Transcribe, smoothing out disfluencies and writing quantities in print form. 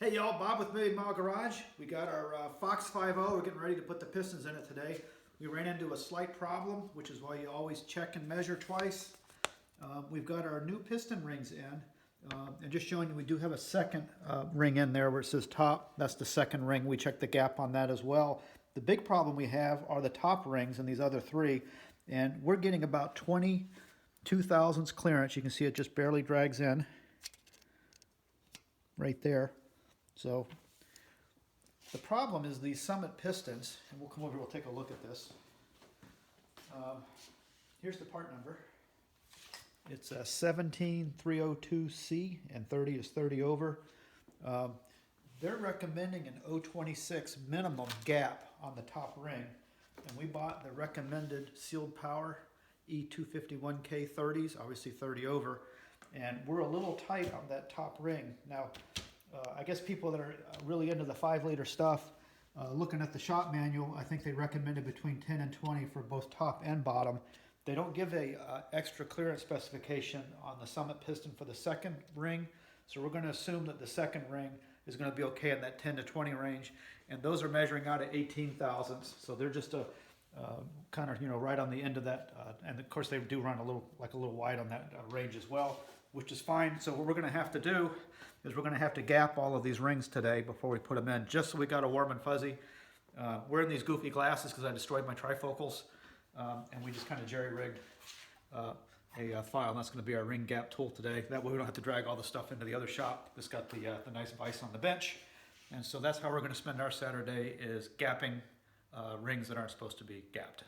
Hey y'all, Bob with Million Mile Garage. We got our Fox 50. We're getting ready to put the pistons in it today. We ran into a slight problem, which is why you always check and measure twice. We've got our new piston rings in. And just showing you, we do have a second ring in there where it says top. That's the second ring. We checked the gap on that as well. The big problem we have are the top rings and these other three. And we're getting about 22 thousandths clearance. You can see it just barely drags in right there. So the problem is these Summit pistons, and we'll come over here, we'll take a look at this. Here's the part number. It's a 17302C, and 30 is 30 over. They're recommending an 0.26 minimum gap on the top ring, and we bought the recommended sealed Power E-251k 30s, obviously 30 over, and we're a little tight on that top ring. Now, I guess people that are really into the 5-liter stuff, looking at the shop manual, I think they recommended between 10 and 20 for both top and bottom. They don't give a extra clearance specification on the Summit piston for the second ring, so we're going to assume that the second ring is going to be okay in that 10 to 20 range, and those are measuring out at 18 thousandths, so they're just a kind of right on the end of that, and of course they do run a little wide on that range as well, which is fine. So what we're going to have to do is we're going to have to gap all of these rings today before we put them in, just so we got a warm and fuzzy. Wearing these goofy glasses because I destroyed my trifocals, and we just kind of jerry-rigged a file. That's going to be our ring gap tool today. That way we don't have to drag all the stuff into the other shop. It's got the nice vise on the bench, and so that's how we're going to spend our Saturday, is gapping rings that aren't supposed to be gapped.